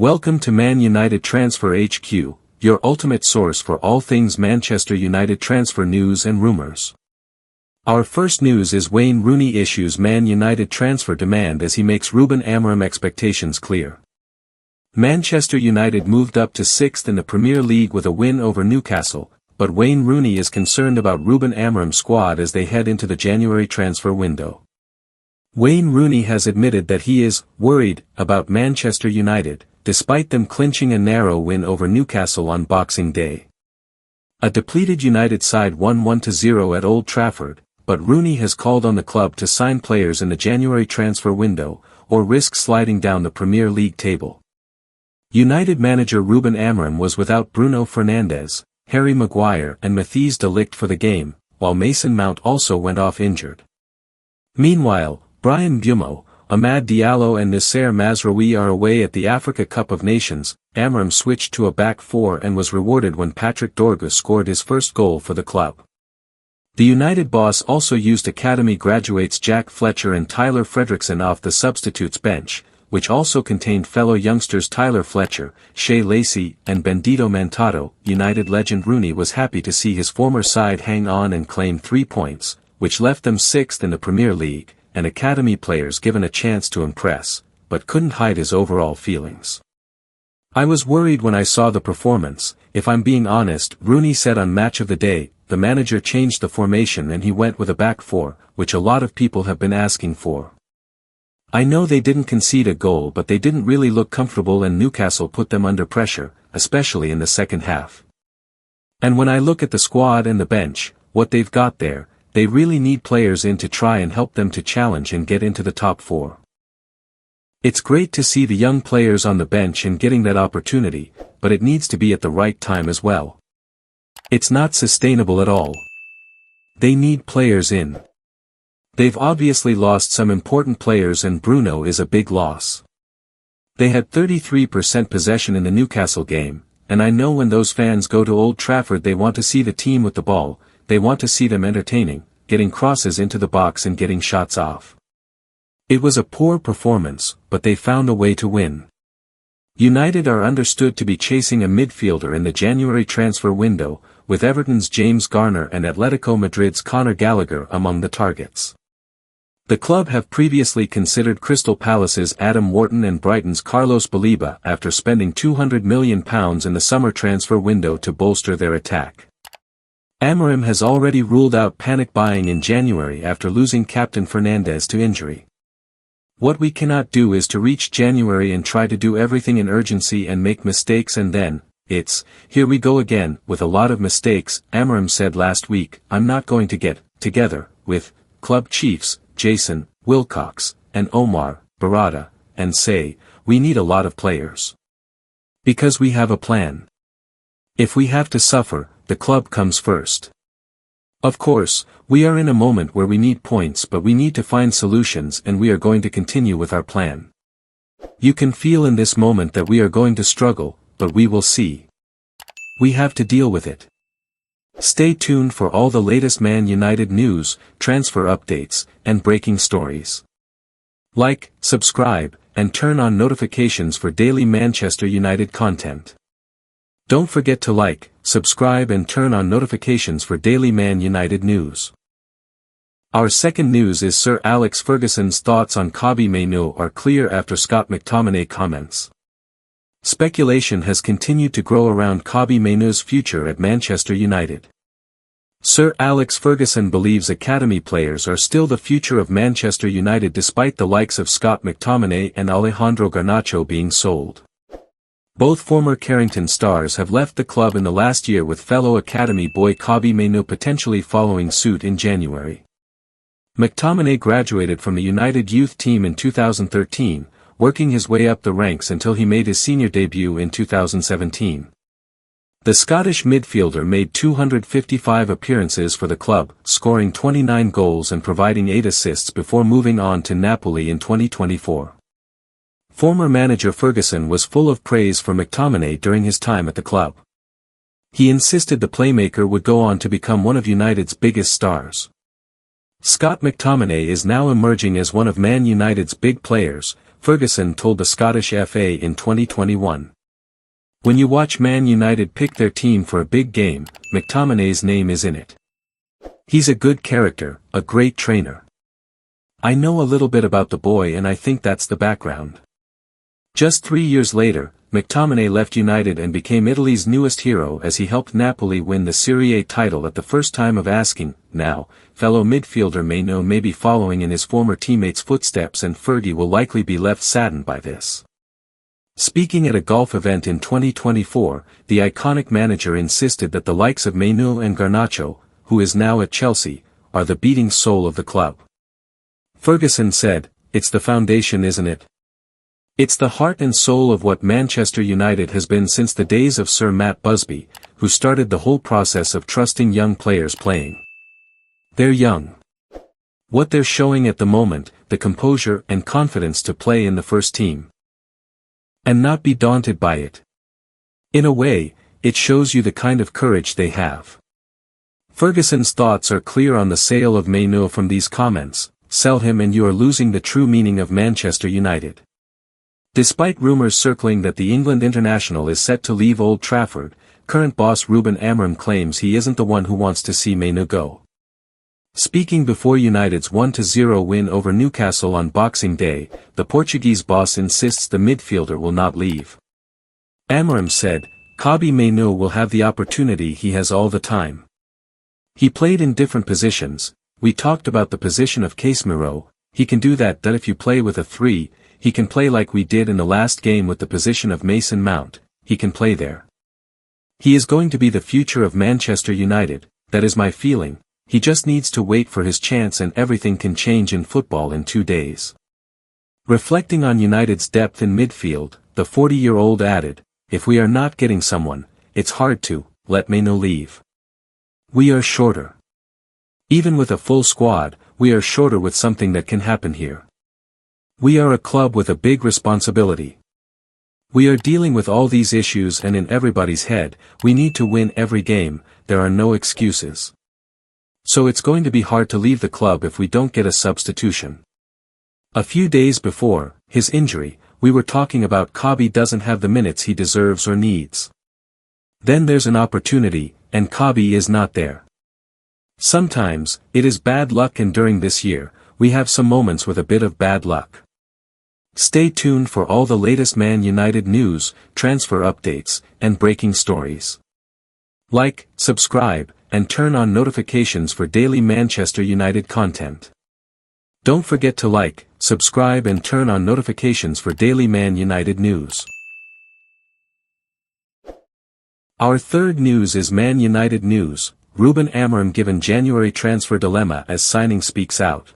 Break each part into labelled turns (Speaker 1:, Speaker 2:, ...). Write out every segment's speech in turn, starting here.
Speaker 1: Welcome to Man Utd Transfer HQ, your ultimate source for all things Manchester United transfer news and rumours. Our first news is Wayne Rooney issues Man Utd transfer demand as he makes Ruben Amorim expectations clear. Manchester United moved up to 6th in the Premier League with a win over Newcastle, but Wayne Rooney is concerned about Ruben Amorim's squad as they head into the January transfer window. Wayne Rooney has admitted that he is worried about Manchester United, despite them clinching a narrow win over Newcastle on Boxing Day. A depleted United side won 1-0 at Old Trafford, but Rooney has called on the club to sign players in the January transfer window, or risk sliding down the Premier League table. United manager Ruben Amorim was without Bruno Fernandes, Harry Maguire and Matthijs de Ligt for the game, while Mason Mount also went off injured. Meanwhile, Bryan Mbeumo, Amad Diallo and Nasser Mazraoui are away at the Africa Cup of Nations. Amorim switched to a back four and was rewarded when Patrick Dorgu scored his first goal for the club. The United boss also used academy graduates Jack Fletcher and Tyler Fredrickson off the substitutes bench, which also contained fellow youngsters Tyler Fletcher, Shea Lacey and Bendito Mantado. United legend Rooney was happy to see his former side hang on and claim 3 points, which left them 6th in the Premier League, and academy players given a chance to impress, but couldn't hide his overall feelings. "I was worried when I saw the performance, if I'm being honest," Rooney said on Match of the Day. The manager changed the formation and he went with a back four, which a lot of people have been asking for. "I know they didn't concede a goal, but they didn't really look comfortable and Newcastle put them under pressure, especially in the second half. And when I look at the squad and the bench, what they've got there, they really need players in to try and help them to challenge and get into the top four. It's great to see the young players on the bench and getting that opportunity, but it needs to be at the right time as well. It's not sustainable at all. They need players in. They've obviously lost some important players and Bruno is a big loss. They had 33% possession in the Newcastle game, and I know when those fans go to Old Trafford they want to see the team with the ball. They want to see them entertaining, getting crosses into the box and getting shots off. It was a poor performance, but they found a way to win." United are understood to be chasing a midfielder in the January transfer window, with Everton's James Garner and Atletico Madrid's Conor Gallagher among the targets. The club have previously considered Crystal Palace's Adam Wharton and Brighton's Carlos Baleba after spending £200 million in the summer transfer window to bolster their attack. Amorim has already ruled out panic buying in January after losing captain Fernandes to injury. "What we cannot do is to reach January and try to do everything in urgency and make mistakes and then, it's, here we go again, with a lot of mistakes," Amorim said last week. "I'm not going to get together with club chiefs, Jason Wilcox, and Omar Barada, and say, we need a lot of players. Because we have a plan. If we have to suffer, the club comes first. Of course, we are in a moment where we need points but we need to find solutions and we are going to continue with our plan. You can feel in this moment that we are going to struggle, but we will see. We have to deal with it." Stay tuned for all the latest Man United news, transfer updates, and breaking stories. Like, subscribe, and turn on notifications for daily Manchester United content. Don't forget to like, subscribe and turn on notifications for daily Man United news. Our second news is Sir Alex Ferguson's thoughts on Kobbie Mainoo are clear after Scott McTominay comments. Speculation has continued to grow around Kobbie Mainoo's future at Manchester United. Sir Alex Ferguson believes academy players are still the future of Manchester United despite the likes of Scott McTominay and Alejandro Garnacho being sold. Both former Carrington stars have left the club in the last year with fellow academy boy Kobbie Mainoo potentially following suit in January. McTominay graduated from the United youth team in 2013, working his way up the ranks until he made his senior debut in 2017. The Scottish midfielder made 255 appearances for the club, scoring 29 goals and providing 8 assists before moving on to Napoli in 2024. Former manager Ferguson was full of praise for McTominay during his time at the club. He insisted the playmaker would go on to become one of United's biggest stars. Scott McTominay is now emerging as one of Man United's big players, Ferguson told the Scottish FA in 2021. When you watch Man United pick their team for a big game, McTominay's name is in it. He's a good character, a great trainer. I know a little bit about the boy and I think that's the background. Just 3 years later, McTominay left United and became Italy's newest hero as he helped Napoli win the Serie A title at the first time of asking. Now, fellow midfielder Mainoo may be following in his former teammates' footsteps and Fergie will likely be left saddened by this. Speaking at a golf event in 2024, the iconic manager insisted that the likes of Mainoo and Garnacho, who is now at Chelsea, are the beating soul of the club. Ferguson said, "It's the foundation, isn't it? It's the heart and soul of what Manchester United has been since the days of Sir Matt Busby, who started the whole process of trusting young players playing. They're young. What they're showing at the moment, the composure and confidence to play in the first team. And not be daunted by it. In a way, it shows you the kind of courage they have." Ferguson's thoughts are clear on the sale of Mainoo from these comments: "Sell him and you are losing the true meaning of Manchester United." Despite rumours circling that the England international is set to leave Old Trafford, current boss Ruben Amorim claims he isn't the one who wants to see Mainoo go. Speaking before United's 1-0 win over Newcastle on Boxing Day, the Portuguese boss insists the midfielder will not leave. Amorim said, "Kobbie Mainoo will have the opportunity he has all the time. He played in different positions. We talked about the position of Casemiro. He can do that if you play with a 3, he can play like we did in the last game with the position of Mason Mount, he can play there. He is going to be the future of Manchester United, that is my feeling. He just needs to wait for his chance and everything can change in football in 2 days." Reflecting on United's depth in midfield, the 40-year-old added, "If we are not getting someone, it's hard to let Mainoo leave. We are shorter. Even with a full squad, we are shorter with something that can happen here. We are a club with a big responsibility. We are dealing with all these issues and in everybody's head, we need to win every game, there are no excuses. So it's going to be hard to leave the club if we don't get a substitution." A few days before his injury, we were talking about Kobbie doesn't have the minutes he deserves or needs. Then there's an opportunity, and Kobbie is not there. Sometimes, it is bad luck, and during this year, we have some moments with a bit of bad luck. Stay tuned for all the latest Man United news, transfer updates, and breaking stories. Like, subscribe, and turn on notifications for daily Manchester United content. Don't forget to like, subscribe and turn on notifications for daily Man United news. Our third news is Man United news. Ruben Amorim given January transfer dilemma as signing speaks out.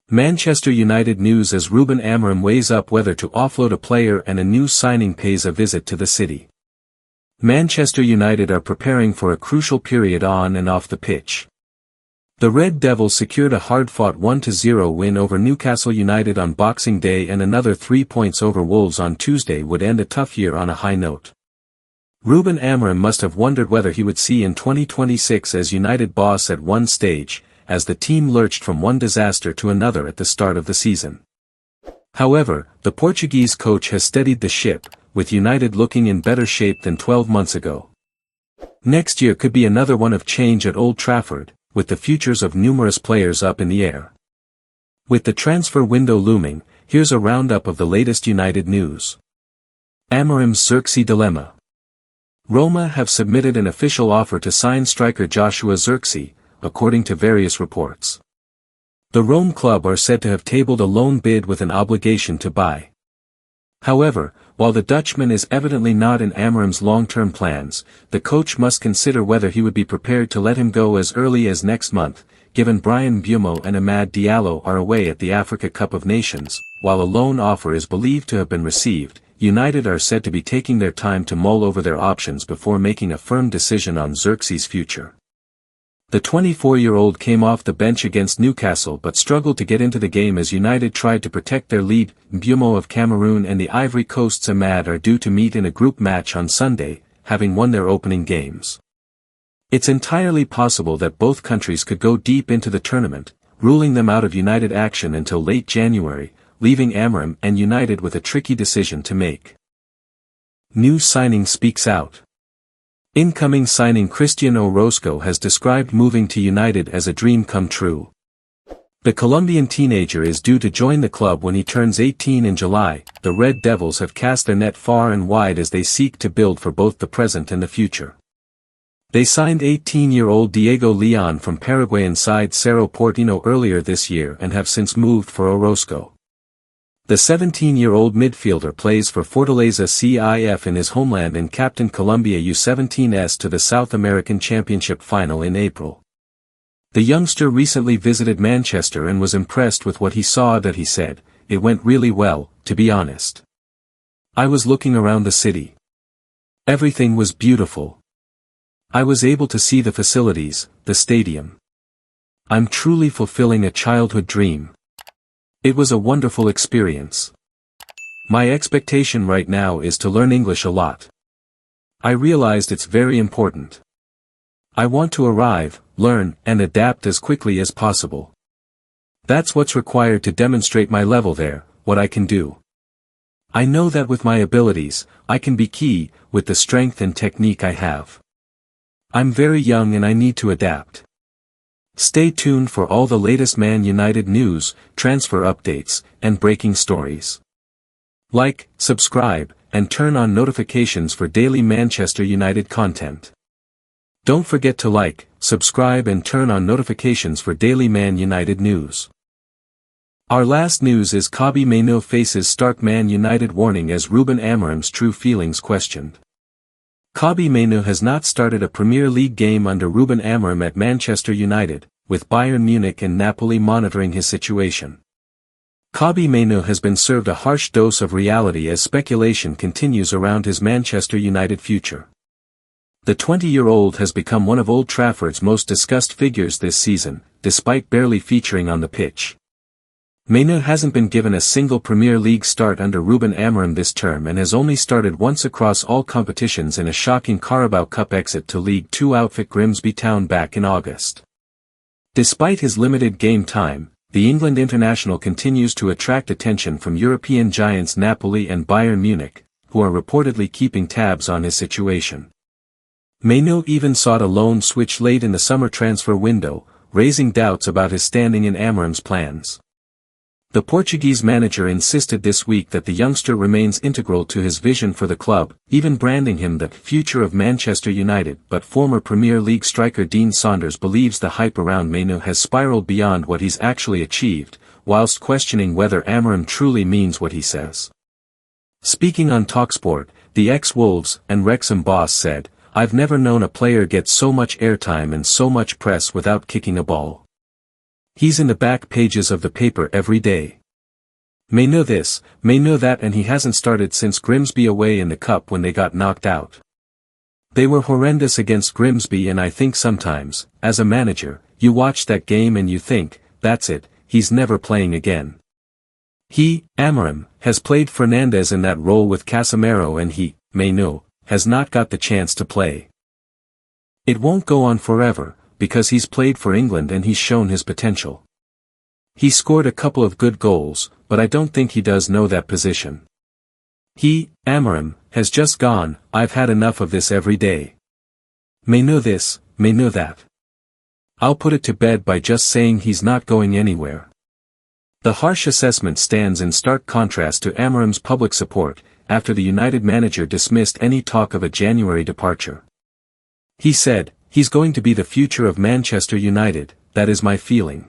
Speaker 1: Manchester United news as Ruben Amorim weighs up whether to offload a player and a new signing pays a visit to the city. Manchester United are preparing for a crucial period on and off the pitch. The Red Devils secured a hard-fought 1-0 win over Newcastle United on Boxing Day, and another 3 points over Wolves on Tuesday would end a tough year on a high note. Ruben Amorim must have wondered whether he would see in 2026 as United boss at one stage, as the team lurched from one disaster to another at the start of the season. However, the Portuguese coach has steadied the ship, with United looking in better shape than 12 months ago. Next year could be another one of change at Old Trafford, with the futures of numerous players up in the air. With the transfer window looming, here's a roundup of the latest United news. Amorim's Zirkzee dilemma. Roma have submitted an official offer to sign striker Joshua Zirkzee, according to various reports. The Rome club are said to have tabled a loan bid with an obligation to buy. However, while the Dutchman is evidently not in Amorim's long-term plans, the coach must consider whether he would be prepared to let him go as early as next month, given Bryan Mbeumo and Amad Diallo are away at the Africa Cup of Nations. While a loan offer is believed to have been received, United are said to be taking their time to mull over their options before making a firm decision on Zirkzee's future. The 24-year-old came off the bench against Newcastle but struggled to get into the game as United tried to protect their lead. Mbeumo of Cameroon and the Ivory Coast's Amad are due to meet in a group match on Sunday, having won their opening games. It's entirely possible that both countries could go deep into the tournament, ruling them out of United action until late January, leaving Amorim and United with a tricky decision to make. New signing speaks out. Incoming signing Cristian Orozco has described moving to United as a dream come true. The Colombian teenager is due to join the club when he turns 18 in July. The Red Devils have cast their net far and wide as they seek to build for both the present and the future. They signed 18-year-old Diego Leon from Paraguayan side Cerro Porteño earlier this year and have since moved for Orozco. The 17-year-old midfielder plays for Fortaleza CIF in his homeland and captained Colombia U17s to the South American Championship final in April. The youngster recently visited Manchester and was impressed with what he saw. That he said, "It went really well, to be honest. I was looking around the city. Everything was beautiful. I was able to see the facilities, the stadium. I'm truly fulfilling a childhood dream. It was a wonderful experience. My expectation right now is to learn English a lot. I realized it's very important. I want to arrive, learn, and adapt as quickly as possible. That's what's required to demonstrate my level there, what I can do. I know that with my abilities, I can be key, with the strength and technique I have. I'm very young and I need to adapt." Stay tuned for all the latest Man United news, transfer updates, and breaking stories. Like, subscribe, and turn on notifications for daily Manchester United content. Don't forget to like, subscribe and turn on notifications for daily Man United news. Our last news is Kobbie Mainoo faces stark Man United warning as Ruben Amorim's true feelings questioned. Kobbie Mainoo has not started a Premier League game under Ruben Amorim at Manchester United, with Bayern Munich and Napoli monitoring his situation. Kobbie Mainoo has been served a harsh dose of reality as speculation continues around his Manchester United future. The 20-year-old has become one of Old Trafford's most discussed figures this season, despite barely featuring on the pitch. Mainoo hasn't been given a single Premier League start under Ruben Amorim this term and has only started once across all competitions in a shocking Carabao Cup exit to League Two outfit Grimsby Town back in August. Despite his limited game time, the England international continues to attract attention from European giants Napoli and Bayern Munich, who are reportedly keeping tabs on his situation. Mainoo even sought a loan switch late in the summer transfer window, raising doubts about his standing in Amorim's plans. The Portuguese manager insisted this week that the youngster remains integral to his vision for the club, even branding him the future of Manchester United. But former Premier League striker Dean Saunders believes the hype around Mainoo has spiraled beyond what he's actually achieved, whilst questioning whether Amorim truly means what he says. Speaking on TalkSport, the ex-Wolves and Wrexham boss said, "I've never known a player get so much airtime and so much press without kicking a ball. He's in the back pages of the paper every day. Mainoo this, Mainoo that, and he hasn't started since Grimsby away in the cup when they got knocked out. They were horrendous against Grimsby, and I think sometimes, as a manager, you watch that game and you think, that's it, he's never playing again. He, Amorim, has played Fernandes in that role with Casemiro and he, Mainoo, has not got the chance to play. It won't go on forever, because he's played for England and he's shown his potential. He scored a couple of good goals, but I don't think he does know that position. He, Amorim, has just gone, I've had enough of this every day. Mainoo this, Mainoo that. I'll put it to bed by just saying he's not going anywhere." The harsh assessment stands in stark contrast to Amorim's public support, after the United manager dismissed any talk of a January departure. He said, "He's going to be the future of Manchester United, that is my feeling.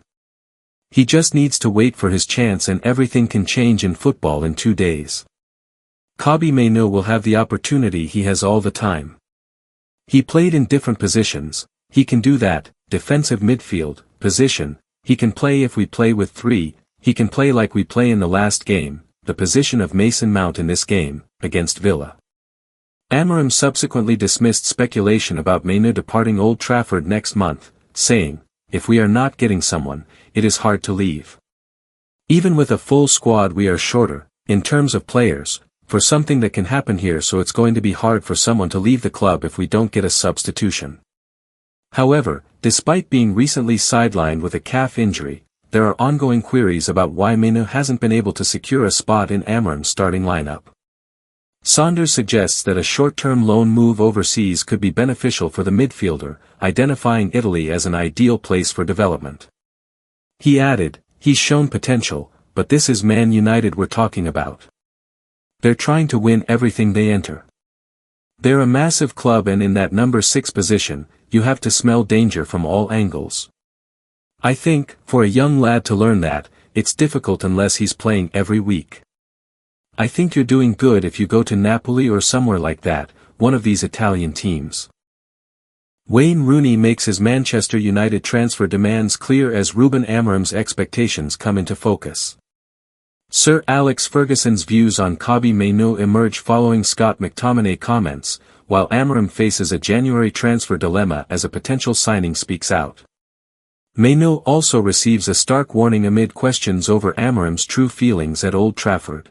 Speaker 1: He just needs to wait for his chance and everything can change in football in 2 days. Kobbie Mainoo will have the opportunity he has all the time. He played in different positions, he can do that, defensive midfield, position, he can play if we play with 3, he can play like we play in the last game, the position of Mason Mount in this game, against Villa." Amorim subsequently dismissed speculation about Mainoo departing Old Trafford next month, saying, "If we are not getting someone, it is hard to leave. Even with a full squad we are shorter, in terms of players, for something that can happen here, so it's going to be hard for someone to leave the club if we don't get a substitution." However, despite being recently sidelined with a calf injury, there are ongoing queries about why Mainoo hasn't been able to secure a spot in Amorim's starting lineup. Saunders suggests that a short-term loan move overseas could be beneficial for the midfielder, identifying Italy as an ideal place for development. He added, "He's shown potential, but this is Man United we're talking about. They're trying to win everything they enter. They're a massive club, and in that number 6 position, you have to smell danger from all angles. I think, for a young lad to learn that, it's difficult unless he's playing every week. I think you're doing good if you go to Napoli or somewhere like that, one of these Italian teams." Wayne Rooney makes his Manchester United transfer demands clear as Ruben Amorim's expectations come into focus. Sir Alex Ferguson's views on Kobbie Mainoo emerge following Scott McTominay comments, while Amorim faces a January transfer dilemma as a potential signing speaks out. Mainoo also receives a stark warning amid questions over Amorim's true feelings at Old Trafford.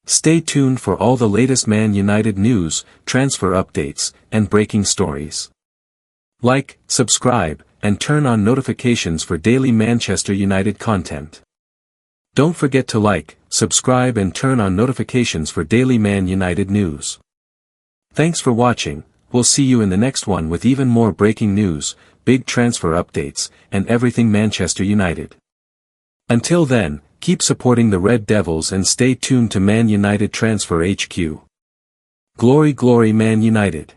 Speaker 1: Stay tuned for all the latest Man United news, transfer updates, and breaking stories. Like, subscribe, and turn on notifications for daily Manchester United content. Don't forget to like, subscribe and turn on notifications for daily Man United news. Thanks for watching, we'll see you in the next one with even more breaking news, big transfer updates, and everything Manchester United. Until then, keep supporting the Red Devils and stay tuned to Man United Transfer HQ. Glory glory Man United.